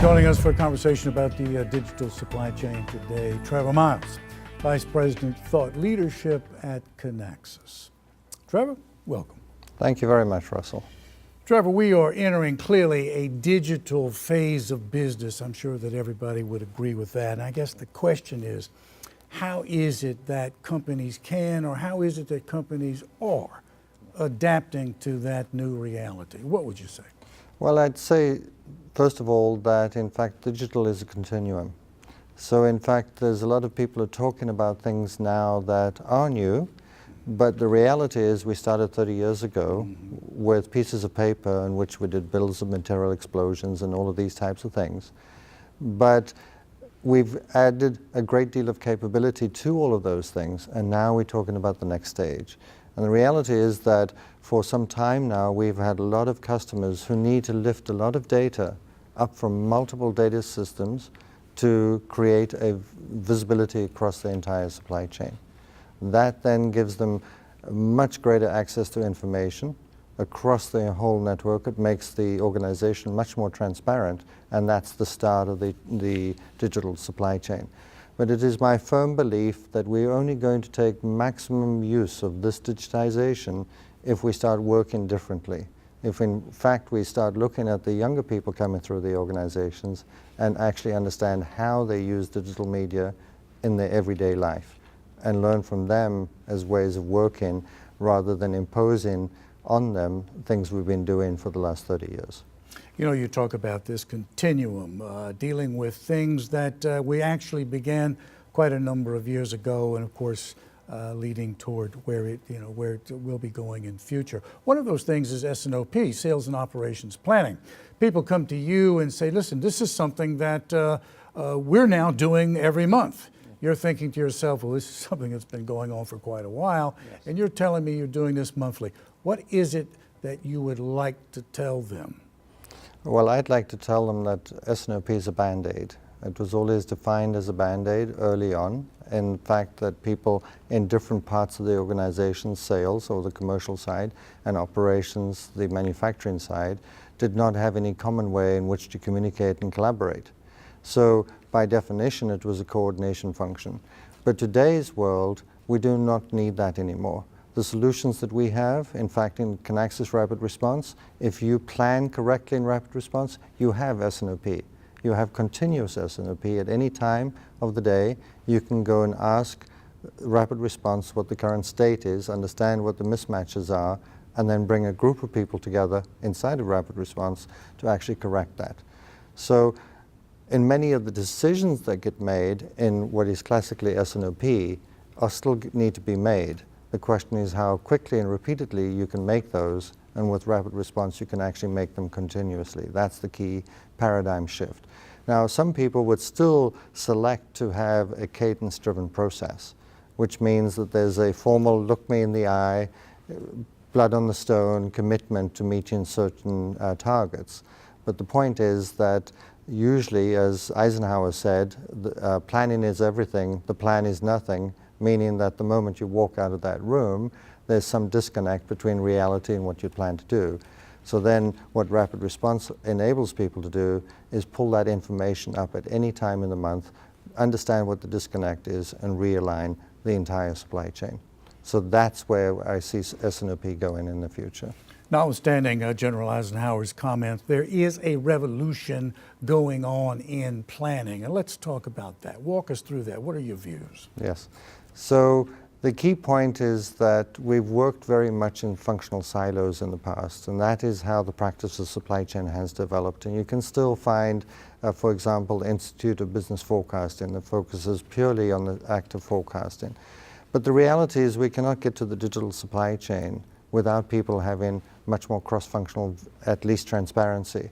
Joining us for a conversation about the digital supply chain today, Trevor Miles, Vice President, Thought Leadership at Kinaxis. Trevor, welcome. Thank you very much, Russell. Trevor, we are entering clearly a digital phase of business. I'm sure that everybody would agree with that. And I guess the question is, how is it that companies can, or how is it that companies are adapting to that new reality? What would you say? Well, I'd say, first of all, that in fact digital is a continuum. So in fact, there's a lot of people who are talking about things now that are new, but the reality is we started 30 years ago with pieces of paper in which we did bills of material explosions and all of these types of things. But we've added a great deal of capability to all of those things, and now we're talking about the next stage. And the reality is that for some time now, we've had a lot of customers who need to lift a lot of data up from multiple data systems to create a visibility across the entire supply chain. That then gives them much greater access to information across the whole network. It makes the organization much more transparent, and that's the start of the digital supply chain. But it is my firm belief that we're only going to take maximum use of this digitization if we start working differently. If in fact we start looking at the younger people coming through the organizations and actually understand how they use digital media in their everyday life and learn from them as ways of working rather than imposing on them things we've been doing for the last 30 years. You know, you talk about this continuum, dealing with things that we actually began quite a number of years ago, and of course, leading toward where it will be going in future. One of those things is S&OP, Sales and Operations Planning. People come to you and say, listen, this is something that we're now doing every month. You're thinking to yourself, well, this is something that's been going on for quite a while, yes, and you're telling me you're doing this monthly. What is it that you would like to tell them? Well, I'd like to tell them that S&OP is a Band-Aid. It was always defined as a Band-Aid early on. In fact, that people in different parts of the organization, sales or the commercial side, and operations, the manufacturing side, did not have any common way in which to communicate and collaborate. So by definition, it was a coordination function. But today's world, we do not need that anymore. The solutions that we have, in fact, in Kinaxis Rapid Response, if you plan correctly in Rapid Response, you have S&OP. You have continuous S&OP at any time of the day. You can go and ask Rapid Response what the current state is, understand what the mismatches are, and then bring a group of people together inside of Rapid Response to actually correct that. So in many of the decisions that get made in what is classically S&OP are still need to be made. The question is how quickly and repeatedly you can make those, and with Rapid Response you can actually make them continuously. That's the key paradigm shift. Now, some people would still select to have a cadence-driven process, which means that there's a formal look me in the eye, blood on the stone commitment to meeting certain targets. But the point is that usually, as Eisenhower said, planning is everything, the plan is nothing, meaning that the moment you walk out of that room, there's some disconnect between reality and what you plan to do. So then what Rapid Response enables people to do is pull that information up at any time in the month, understand what the disconnect is, and realign the entire supply chain. So that's where I see S&OP going in the future. Notwithstanding General Eisenhower's comments, there is a revolution going on in planning. And let's talk about that. Walk us through that. What are your views? Yes. So the key point is that we've worked very much in functional silos in the past, and that is how the practice of supply chain has developed. And you can still find, for example, the Institute of Business Forecasting that focuses purely on the act of forecasting. But the reality is we cannot get to the digital supply chain without people having much more cross-functional, at least transparency.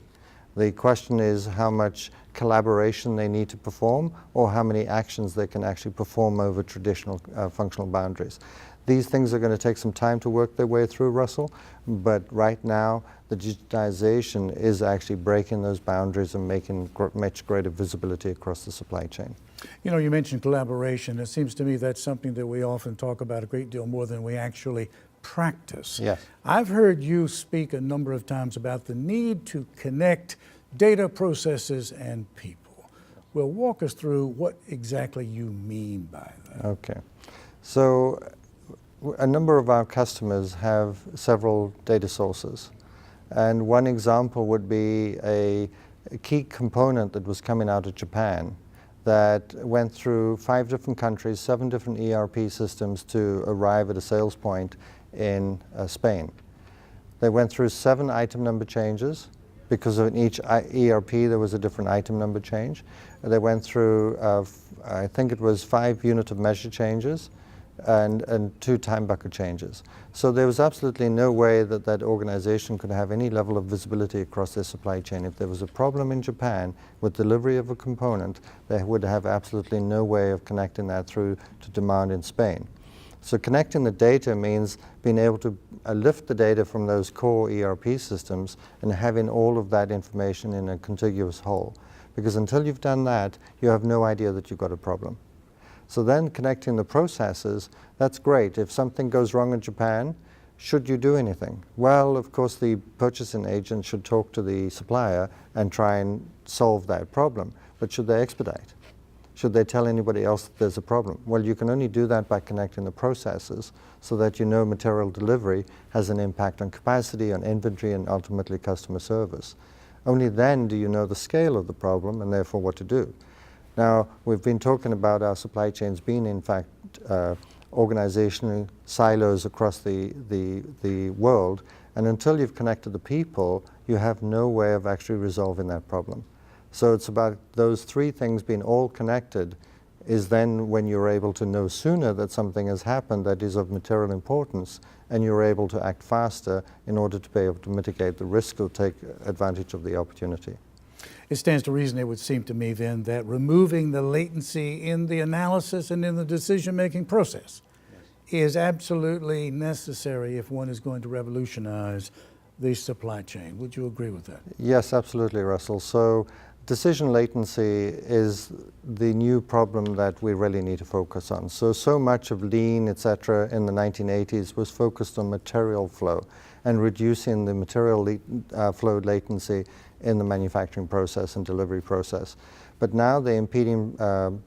The question is how much collaboration they need to perform, or how many actions they can actually perform over traditional functional boundaries. These things are going to take some time to work their way through, Russell, but right now the digitization is actually breaking those boundaries and making much greater visibility across the supply chain. You know, you mentioned collaboration. It seems to me that's something that we often talk about a great deal more than we actually practice. Yes. I've heard you speak a number of times about the need to connect data, processes, and people. Well, walk us through what exactly you mean by that. Okay. So a number of our customers have several data sources. And one example would be a key component that was coming out of Japan that went through 5 different countries, 7 different ERP systems to arrive at a sales point in Spain. They went through 7 item number changes. Because of each ERP there was a different item number change. They went through, I think it was 5 unit of measure changes and 2 time bucket changes. So there was absolutely no way that that organization could have any level of visibility across their supply chain. If there was a problem in Japan with delivery of a component, they would have absolutely no way of connecting that through to demand in Spain. So connecting the data means being able to lift the data from those core ERP systems and having all of that information in a contiguous whole. Because until you've done that, you have no idea that you've got a problem. So then connecting the processes, that's great. If something goes wrong in Japan, should you do anything? Well, of course, the purchasing agent should talk to the supplier and try and solve that problem. But should they expedite? Should they tell anybody else that there's a problem? Well, you can only do that by connecting the processes so that you know material delivery has an impact on capacity, on inventory, and ultimately customer service. Only then do you know the scale of the problem and therefore what to do. Now, we've been talking about our supply chains being, in fact, organizational silos across the world, and until you've connected the people, you have no way of actually resolving that problem. So it's about those 3 things being all connected is then when you're able to know sooner that something has happened that is of material importance, and you're able to act faster in order to be able to mitigate the risk or take advantage of the opportunity. It stands to reason, it would seem to me then, that removing the latency in the analysis and in the decision-making process is absolutely necessary if one is going to revolutionize the supply chain. Would you agree with that? Yes, absolutely, Russell. So decision latency is the new problem that we really need to focus on. So much of lean, etc., in the 1980s was focused on material flow and reducing the material flow latency in the manufacturing process and delivery process. But now the impeding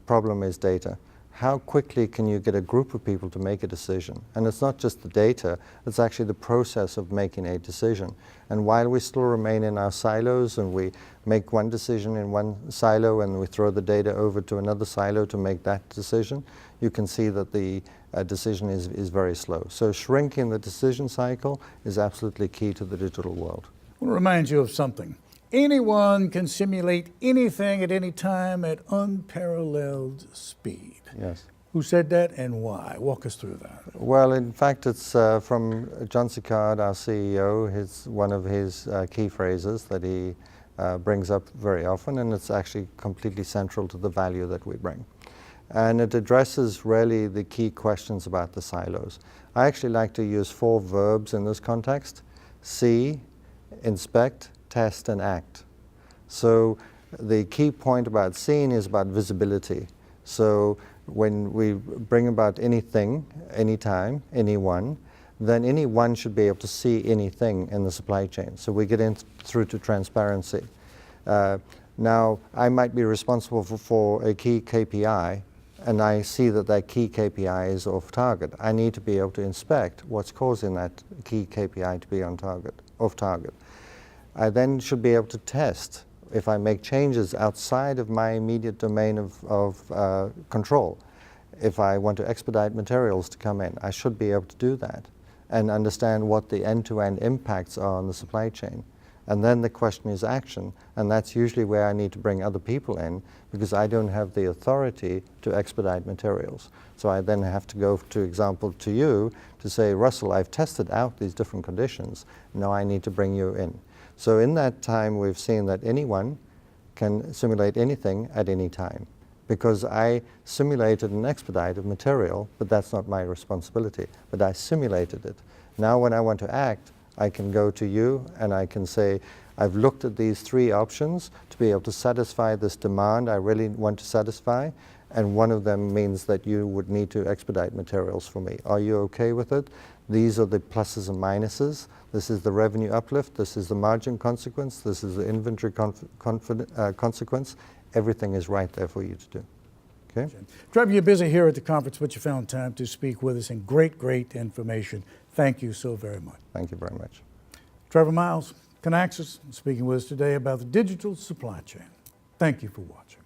problem is data. How quickly can you get a group of people to make a decision? And it's not just the data, it's actually the process of making a decision. And while we still remain in our silos and we make one decision in one silo and we throw the data over to another silo to make that decision, you can see that the decision is very slow. So shrinking the decision cycle is absolutely key to the digital world. I want to remind you of something. Anyone can simulate anything at any time at unparalleled speed. Yes. Who said that and why? Walk us through that. Well, in fact, it's from John Sicard, our CEO. One of his key phrases that he brings up very often, and it's actually completely central to the value that we bring. And it addresses really the key questions about the silos. I actually like to use 4 verbs in this context: see, inspect, test, and act. So the key point about seeing is about visibility. So when we bring about anything, anytime, anyone, then anyone should be able to see anything in the supply chain. So we get in through to transparency. Now, I might be responsible for a key KPI, and I see that that key KPI is off target. I need to be able to inspect what's causing that key KPI to be off target. I then should be able to test if I make changes outside of my immediate domain of control. If I want to expedite materials to come in, I should be able to do that and understand what the end-to-end impacts are on the supply chain. And then the question is action, and that's usually where I need to bring other people in, because I don't have the authority to expedite materials. So I then have to go, to example, to you to say, Russell, I've tested out these different conditions, now I need to bring you in. So in that time, we've seen that anyone can simulate anything at any time, because I simulated an expedited material, but that's not my responsibility, but I simulated it. Now when I want to act, I can go to you and I can say, I've looked at these 3 options to be able to satisfy this demand I really want to satisfy, and one of them means that you would need to expedite materials for me. Are you okay with it? These are the pluses and minuses. This is the revenue uplift. This is the margin consequence. This is the inventory consequence. Everything is right there for you to do. Okay? Trevor, you're busy here at the conference, but you found time to speak with us, and great information. Thank you so very much. Thank you very much. Trevor Miles, Kinaxis, speaking with us today about the digital supply chain. Thank you for watching.